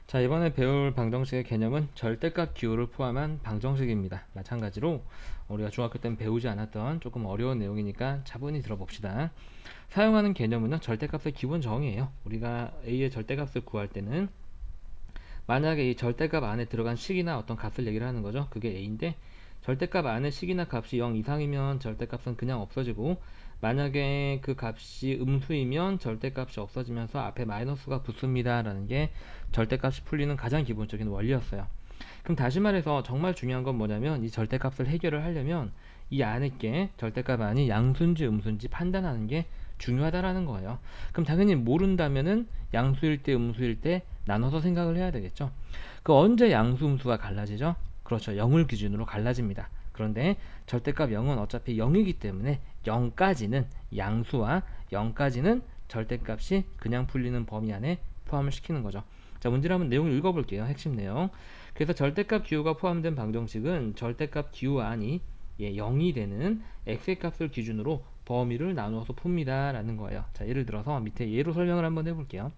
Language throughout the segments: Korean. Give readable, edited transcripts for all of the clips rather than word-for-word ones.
자, 이번에 배울 방정식의 개념은 절대값 기호를 포함한 방정식입니다. 마찬가지로 우리가 중학교 때는 배우지 않았던 조금 어려운 내용이니까 차분히 들어봅시다. 사용하는 개념은 절대값의 기본 정의예요. 우리가 a의 절대값을 구할 때는 만약에 이 절대값 안에 들어간 식이나 어떤 값을 얘기를 하는 거죠. 그게 a인데 절대값 안에 식이나 값이 0 이상이면 절대값은 그냥 없어지고, 만약에 그 값이 음수이면 절대값이 없어지면서 앞에 마이너스가 붙습니다 라는 게 절대값이 풀리는 가장 기본적인 원리였어요. 그럼 다시 말해서 정말 중요한 건 뭐냐면, 이 절대값을 해결을 하려면 이 안에 게 절대값 안이 양수인지 음수인지 판단하는 게 중요하다라는 거예요. 그럼 당연히 모른다면은 양수일 때 음수일 때 나눠서 생각을 해야 되겠죠. 그 언제 양수 음수가 갈라지죠? 그렇죠. 0을 기준으로 갈라집니다. 그런데 절대값 0은 어차피 0이기 때문에 0까지는 양수와 0까지는 절대값이 그냥 풀리는 범위 안에 포함을 시키는 거죠. 자, 문제를 한번 내용을 읽어볼게요. 핵심 내용. 그래서 절대값 기호가 포함된 방정식은 절대값 기호 안이 0이 되는 x의 값을 기준으로 범위를 나누어서 풉니다 라는 거예요. 자, 예를 들어서 밑에 예로 설명을 한번 해볼게요.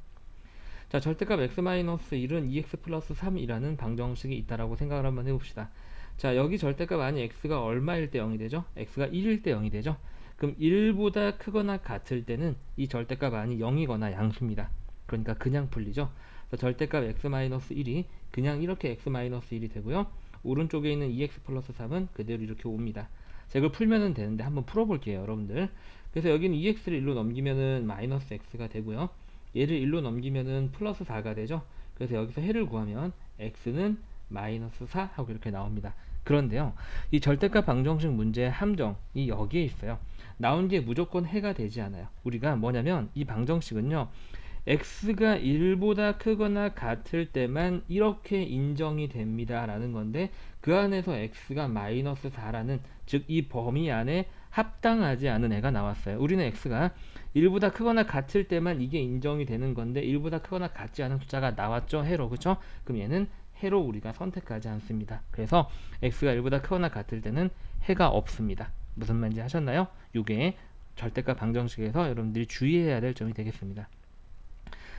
자, 절대값 x-1은 2x 플러스 3이라는 방정식이 있다라고 생각을 한번 해봅시다. 자, 여기 절대값 안이 x가 얼마일 때 0이 되죠? x가 1일 때 0이 되죠? 그럼 1보다 크거나 같을 때는 이 절대값 안이 0이거나 양수입니다. 그러니까 그냥 풀리죠? 절대값 x-1이 그냥 이렇게 x-1이 되고요. 오른쪽에 있는 2x 플러스 3은 그대로 이렇게 옵니다. 자, 이걸 풀면 되는데 한번 풀어볼게요, 여러분들. 그래서 여기는 2x를 1로 넘기면은 마이너스 x가 되고요. 얘를 1로 넘기면은 플러스 4가 되죠. 그래서 여기서 해를 구하면 x는 마이너스 4 하고 이렇게 나옵니다. 그런데요, 이 절대값 방정식 문제의 함정이 여기에 있어요. 나온 게 무조건 해가 되지 않아요. 우리가 뭐냐면 이 방정식은요, x가 1보다 크거나 같을 때만 이렇게 인정이 됩니다 라는 건데, 그 안에서 x가 마이너스 4라는, 즉 이 범위 안에 합당하지 않은 애가 나왔어요. 우리는 x가 1보다 크거나 같을 때만 이게 인정이 되는 건데 1보다 크거나 같지 않은 숫자가 나왔죠, 해로. 그쵸? 그럼 얘는 해로 우리가 선택하지 않습니다. 그래서 x가 1보다 크거나 같을 때는 해가 없습니다. 무슨 말인지 하셨나요? 이게 절대값 방정식에서 여러분들이 주의해야 될 점이 되겠습니다.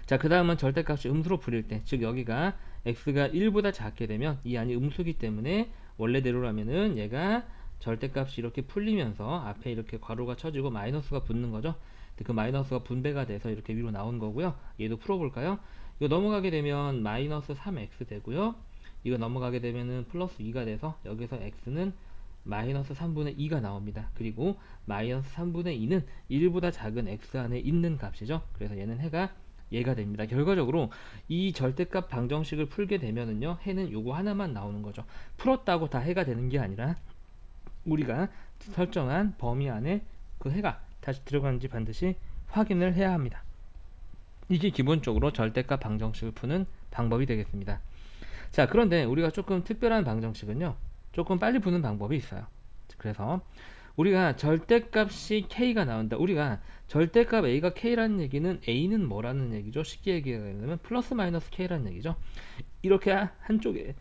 자, 그 다음은 절대값이 음수로 풀릴 때, 즉 여기가 x가 1보다 작게 되면 이 안이 음수기 때문에 원래대로라면은 얘가 절대값이 이렇게 풀리면서 앞에 이렇게 괄호가 쳐지고 마이너스가 붙는 거죠. 그 마이너스가 분배가 돼서 이렇게 위로 나온 거고요. 얘도 풀어볼까요? 이거 넘어가게 되면 마이너스 3x 되고요. 이거 넘어가게 되면은 플러스 2가 돼서 여기서 x는 마이너스 3분의 2가 나옵니다. 그리고 마이너스 3분의 2는 1보다 작은 x 안에 있는 값이죠. 그래서 얘는 해가 얘가 됩니다. 결과적으로 이 절대값 방정식을 풀게 되면은요, 해는 요거 하나만 나오는 거죠. 풀었다고 다 해가 되는 게 아니라 우리가 설정한 범위 안에 그 해가 다시 들어가는지 반드시 확인을 해야 합니다. 이게 기본적으로 절대값 방정식을 푸는 방법이 되겠습니다. 자, 그런데 우리가 조금 특별한 방정식은요, 조금 빨리 푸는 방법이 있어요. 그래서 우리가 절대값이 k가 나온다. 우리가 절대값 a가 k라는 얘기는 a는 뭐라는 얘기죠? 쉽게 얘기하면 플러스 마이너스 k라는 얘기죠. 이렇게 한쪽에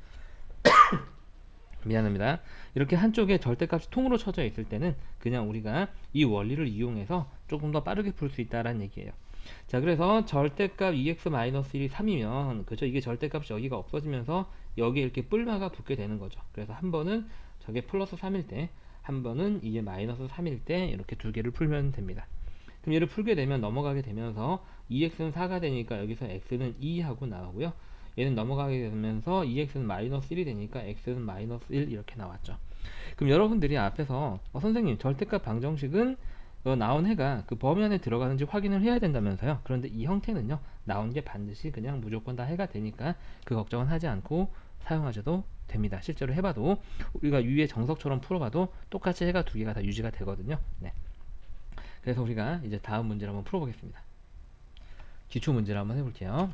미안합니다. 이렇게 한쪽에 절대값이 통으로 쳐져 있을 때는 그냥 우리가 이 원리를 이용해서 조금 더 빠르게 풀 수 있다라는 얘기예요. 자, 그래서 절대값 2x-1이 3이면 그죠? 이게 절대값이 여기가 없어지면서 여기에 이렇게 뿔마가 붙게 되는 거죠. 그래서 한 번은 저게 플러스 3일 때, 한 번은 이게 마이너스 3일 때 이렇게 두 개를 풀면 됩니다. 그럼 얘를 풀게 되면 넘어가게 되면서 2x는 4가 되니까 여기서 x는 2 하고 나오고요. 얘는 넘어가게 되면서 2x는 마이너스 1이 되니까 x는 마이너스 1 이렇게 나왔죠. 그럼 여러분들이 앞에서 선생님 절대값 방정식은 나온 해가 그 범위 안에 들어가는지 확인을 해야 된다면서요. 그런데 이 형태는요, 나온 게 반드시 그냥 무조건 다 해가 되니까 그 걱정은 하지 않고 사용하셔도 됩니다. 실제로 해봐도 우리가 위에 정석처럼 풀어봐도 똑같이 해가 두 개가 다 유지가 되거든요. 네. 그래서 우리가 이제 다음 문제를 한번 풀어보겠습니다. 기초 문제를 한번 해볼게요.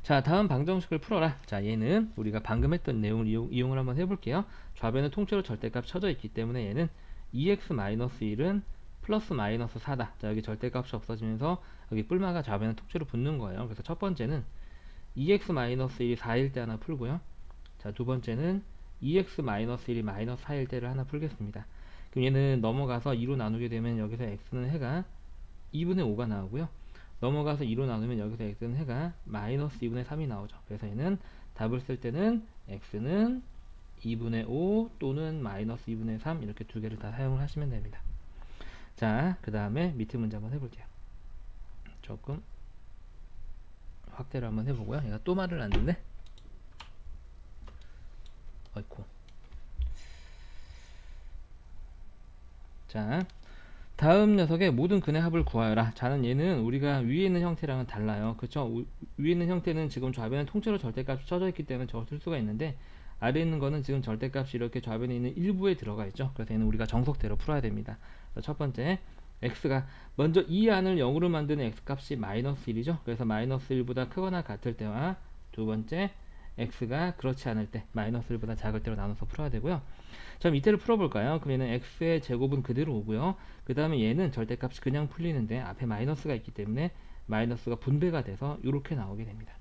자, 다음 방정식을 풀어라. 자, 얘는 우리가 방금 했던 내용을 이용을 한번 해볼게요. 좌변은 통째로 절대값 쳐져 있기 때문에 얘는 2x-1은 플러스 마이너스 4다. 자, 여기 절대값이 없어지면서 여기 뿔마가 좌변은 통째로 붙는 거예요. 그래서 첫 번째는 2x-1이 4일 때 하나 풀고요. 자, 두 번째는 2x-1이 마이너스 4일 때를 하나 풀겠습니다. 그럼 얘는 넘어가서 2로 나누게 되면 여기서 x는 해가 2분의 5가 나오고요. 넘어가서 2로 나누면 여기서 x는 해가 마이너스 2분의 3이 나오죠. 그래서 얘는 답을 쓸 때는 x는 2분의 5 또는 마이너스 2분의 3 이렇게 두 개를 다 사용을 하시면 됩니다. 자, 그 다음에 밑에 문제 한번 해볼게요. 조금 확대를 한번 해보고요. 얘가 또 말을 안 듣네. 어이쿠. 자, 다음 녀석의 모든 근의 합을 구하여라. 자는 얘는 우리가 위에 있는 형태랑은 달라요. 그쵸? 위에 있는 형태는 지금 좌변에 통째로 절대값이 쳐져 있기 때문에 저걸 쓸 수가 있는데, 아래에 있는 거는 지금 절대값이 이렇게 좌변에 있는 일부에 들어가 있죠. 그래서 얘는 우리가 정석대로 풀어야 됩니다. 첫 번째, x가 먼저 이 안을 0으로 만드는 x값이 마이너스 1이죠. 그래서 마이너스 1보다 크거나 같을 때와, 두 번째, x가 그렇지 않을 때 마이너스 1보다 작을 때로 나눠서 풀어야 되고요. 자, 밑에를 풀어볼까요? 그럼 얘는 x의 제곱은 그대로 오고요. 그 다음에 얘는 절대값이 그냥 풀리는데 앞에 마이너스가 있기 때문에 마이너스가 분배가 돼서 이렇게 나오게 됩니다.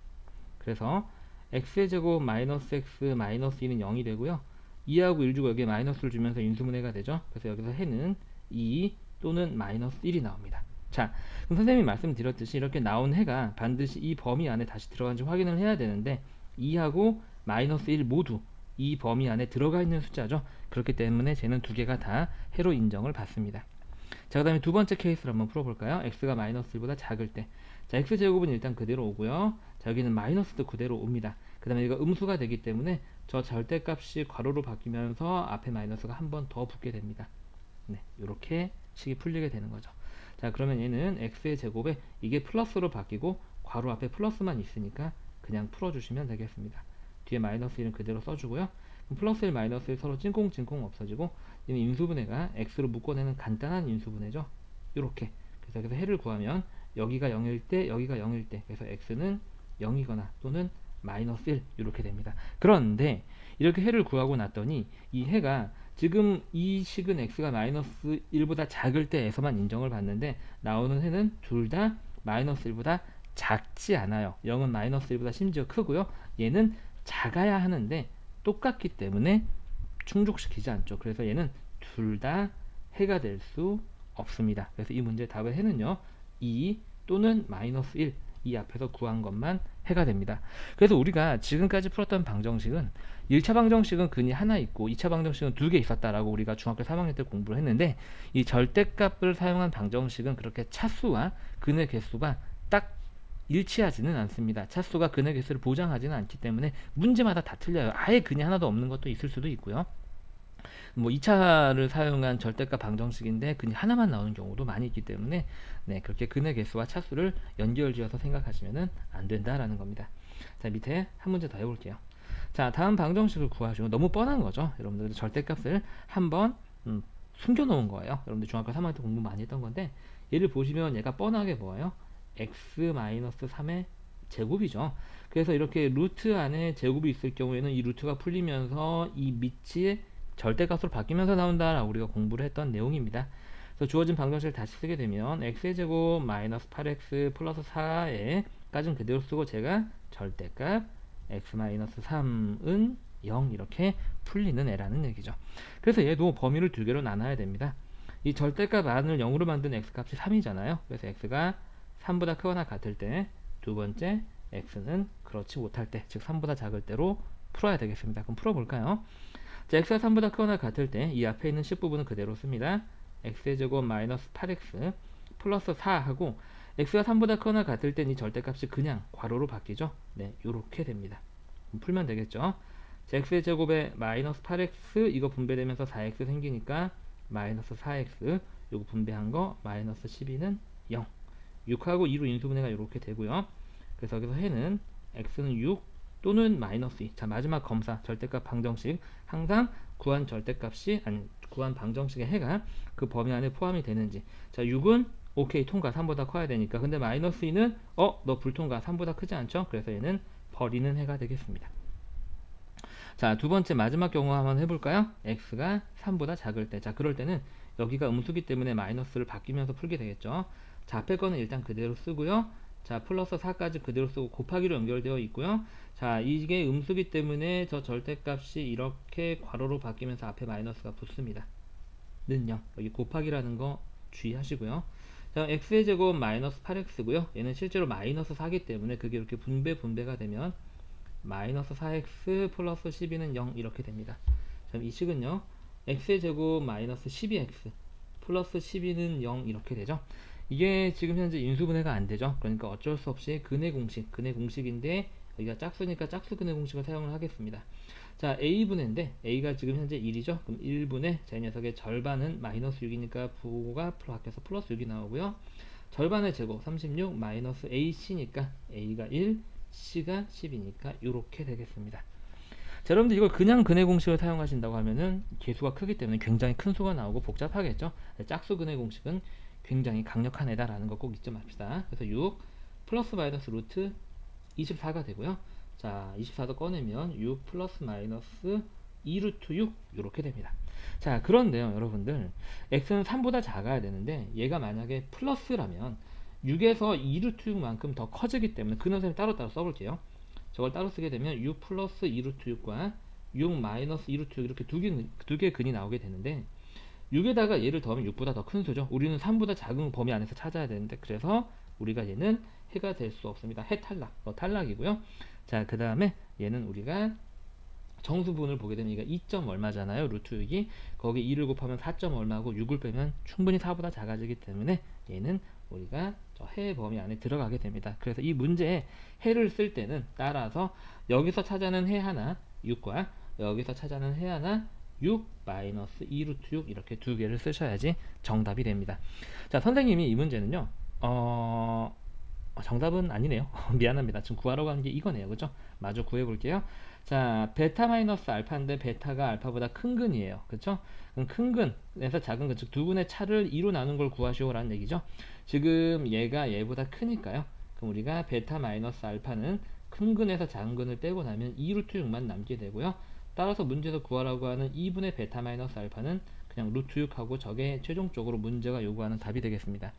그래서 x의 제곱 마이너스 x 마이너스 2는 0이 되고요. 2하고 1 주고 여기에 마이너스를 주면서 인수분해가 되죠. 그래서 여기서 해는 2 또는 마이너스 1이 나옵니다. 자, 그럼 선생님이 말씀드렸듯이 이렇게 나온 해가 반드시 이 범위 안에 다시 들어간지 확인을 해야 되는데, 2하고 마이너스 1 모두 이 범위 안에 들어가 있는 숫자죠. 그렇기 때문에 쟤는 두 개가 다 해로 인정을 받습니다. 자, 그 다음에 두 번째 케이스를 한번 풀어볼까요? x가 마이너스 1보다 작을 때. 자, x제곱은 일단 그대로 오고요. 자, 여기는 마이너스도 그대로 옵니다. 그 다음에 이거 음수가 되기 때문에 저 절대값이 괄호로 바뀌면서 앞에 마이너스가 한 번 더 붙게 됩니다. 네, 이렇게 식이 풀리게 되는 거죠. 자, 그러면 얘는 x의 제곱에 이게 플러스로 바뀌고 괄호 앞에 플러스만 있으니까 그냥 풀어주시면 되겠습니다. 뒤에 마이너스 1은 그대로 써주고요. 플러스 1, 마이너스 1 서로 찐콩찐콩 없어지고, 얘는 인수분해가 x로 묶어내는 간단한 인수분해죠. 이렇게. 그래서 여기서 해를 구하면 여기가 0일 때, 여기가 0일 때, 그래서 x는 0이거나 또는 마이너스 1 이렇게 됩니다. 그런데 이렇게 해를 구하고 났더니 이 해가 지금 이 식은 x가 마이너스 1보다 작을 때에서만 인정을 받는데, 나오는 해는 둘 다 마이너스 1보다 작지 않아요. 0은 마이너스 1보다 심지어 크고요. 얘는 작아야 하는데 똑같기 때문에 충족시키지 않죠. 그래서 얘는 둘 다 해가 될 수 없습니다. 그래서 이 문제의 답의 해는요, 2 또는 마이너스 1, 이 앞에서 구한 것만 해가 됩니다. 그래서 우리가 지금까지 풀었던 방정식은 1차 방정식은 근이 하나 있고 2차 방정식은 두 개 있었다라고 우리가 중학교 3학년 때 공부를 했는데, 이 절대값을 사용한 방정식은 그렇게 차수와 근의 개수가 딱 일치하지는 않습니다. 차수가 근의 개수를 보장하지는 않기 때문에 문제마다 다 틀려요. 아예 근이 하나도 없는 것도 있을 수도 있고요. 뭐 2차를 사용한 절대값 방정식인데 근이 하나만 나오는 경우도 많이 있기 때문에, 네, 그렇게 근의 개수와 차수를 연결지어서 생각하시면 안 된다라는 겁니다. 자, 밑에 한 문제 더 해볼게요. 자, 다음 방정식을 구하시고, 너무 뻔한 거죠. 여러분들 절대값을 한번 숨겨놓은 거예요. 여러분들 중학교 3학년 때 공부 많이 했던 건데, 얘를 보시면 얘가 뻔하게 뭐예요? x-3의 제곱이죠. 그래서 이렇게 루트 안에 제곱이 있을 경우에는 이 루트가 풀리면서 이 밑이 절대값으로 바뀌면서 나온다라고 우리가 공부를 했던 내용입니다. 그래서 주어진 방정식을 다시 쓰게 되면 x의 제곱 마이너스 8x 플러스 4에 까진 그대로 쓰고, 제가 절대값 x-3은 0 이렇게 풀리는 애라는 얘기죠. 그래서 얘도 범위를 두 개로 나눠야 됩니다. 이 절대값 안을 0으로 만든 x값이 3이잖아요. 그래서 x가 3보다 크거나 같을 때, 두 번째 x는 그렇지 못할 때, 즉 3보다 작을 때로 풀어야 되겠습니다. 그럼 풀어볼까요? 자, x가 3보다 크거나 같을 때 이 앞에 있는 10부분은 그대로 씁니다. x의 제곱 마이너스 8x 플러스 4하고, x가 3보다 크거나 같을 땐 이 절대값이 그냥 괄호로 바뀌죠. 네, 요렇게 됩니다. 풀면 되겠죠. 자, x의 제곱에 마이너스 8x 이거 분배되면서 4x 생기니까 마이너스 4x, 요거 분배한 거 마이너스 12는 0. 6하고 2로 인수분해가 이렇게 되고요. 그래서 여기서 해는 x는 6 또는 마이너스 2. 자, 마지막 검사 절대값 방정식, 항상 구한 절대값이 구한 방정식의 해가 그 범위 안에 포함이 되는지. 자, 6은 오케이 통과, 3보다 커야 되니까. 근데 마이너스 2는 너 불통과, 3보다 크지 않죠? 그래서 얘는 버리는 해가 되겠습니다. 자, 두 번째 마지막 경우 한번 해볼까요? x가 3보다 작을 때. 자, 그럴 때는 여기가 음수기 때문에 마이너스를 바뀌면서 풀게 되겠죠. 자, 앞에 거는 일단 그대로 쓰고요. 자, 플러스 4까지 그대로 쓰고 곱하기로 연결되어 있고요. 자, 이게 음수기 때문에 저 절대값이 이렇게 괄호로 바뀌면서 앞에 마이너스가 붙습니다. 는 0. 여기 곱하기라는 거 주의하시고요. 자, x의 제곱 마이너스 8x고요. 얘는 실제로 마이너스 4기 때문에 그게 이렇게 분배가 되면 마이너스 4x 플러스 12는 0 이렇게 됩니다. 자, 이 식은요. x의 제곱 마이너스 12x 플러스 12는 0 이렇게 되죠. 이게 지금 현재 인수분해가 안 되죠. 그러니까 어쩔 수 없이 근의 공식인데 여기가 짝수니까 짝수 근의 공식을 사용을 하겠습니다. 자, a분해인데 a가 지금 현재 1이죠. 그럼 1분의 자, 이 녀석의 절반은 마이너스 6이니까 부호가 바뀌어서 플러스 6이 나오고요. 절반의 제곱 36 마이너스 ac니까 a가 1 c가 10이니까 이렇게 되겠습니다. 자, 여러분들 이걸 그냥 근의 공식을 사용하신다고 하면은 개수가 크기 때문에 굉장히 큰 수가 나오고 복잡하겠죠. 짝수 근의 공식은 굉장히 강력한 애다라는 거 꼭 잊지 맙시다. 그래서 6 플러스 마이너스 루트 24가 되고요. 자, 24도 꺼내면 6 플러스 마이너스 2루트 6 이렇게 됩니다. 자, 그런데요 여러분들 x는 3보다 작아야 되는데 얘가 만약에 플러스라면 6에서 2루트 6만큼 더 커지기 때문에 그 녀석을 따로따로 써볼게요. 저걸 따로 쓰게 되면 6 플러스 2루트 6과 6 마이너스 2루트 6 이렇게 두 개의 근이 나오게 되는데 6에다가 얘를 더하면 6보다 더 큰 수죠. 우리는 3보다 작은 범위 안에서 찾아야 되는데 그래서 우리가 얘는 해가 될 수 없습니다. 해 탈락, 탈락이고요. 자, 그 다음에 얘는 우리가 정수분을 보게 되면 얘가 2점 얼마잖아요. 루트 6이 거기 2를 곱하면 4점 얼마고 6을 빼면 충분히 4보다 작아지기 때문에 얘는 우리가 저 해 범위 안에 들어가게 됩니다. 그래서 이 문제에 해를 쓸 때는 따라서 여기서 찾아낸 해 하나 6과 여기서 찾아낸 해 하나 6 마이너스 2루트 6 이렇게 두 개를 쓰셔야지 정답이 됩니다. 자, 선생님이 이 문제는요 정답은 아니네요. 미안합니다. 지금 구하라고 하는 게 이거네요. 그죠? 마저 구해볼게요. 자, 베타 마이너스 알파인데 베타가 알파보다 큰 근이에요. 그쵸? 그럼 큰 근에서 작은 근, 즉 두 근의 차를 2로 나눈 걸 구하시오라는 얘기죠. 지금 얘가 얘보다 크니까요. 그럼 우리가 베타 마이너스 알파는 큰 근에서 작은 근을 빼고 나면 2루트 6만 남게 되고요. 따라서 문제에서 구하라고 하는 2분의 베타 마이너스 알파는 그냥 루트 6하고 저게 최종적으로 문제가 요구하는 답이 되겠습니다.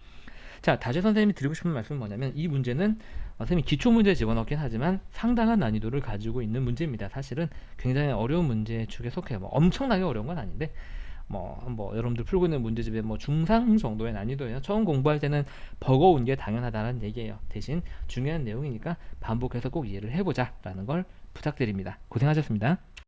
자, 다시 선생님이 드리고 싶은 말씀은 뭐냐면 이 문제는 선생님이 기초 문제에 집어넣긴 하지만 상당한 난이도를 가지고 있는 문제입니다. 사실은 굉장히 어려운 문제 축에 속해요. 뭐 엄청나게 어려운 건 아닌데 뭐 여러분들 풀고 있는 문제집에 뭐 중상 정도의 난이도예요. 처음 공부할 때는 버거운 게 당연하다는 얘기예요. 대신 중요한 내용이니까 반복해서 꼭 이해를 해보자 라는 걸 부탁드립니다. 고생하셨습니다.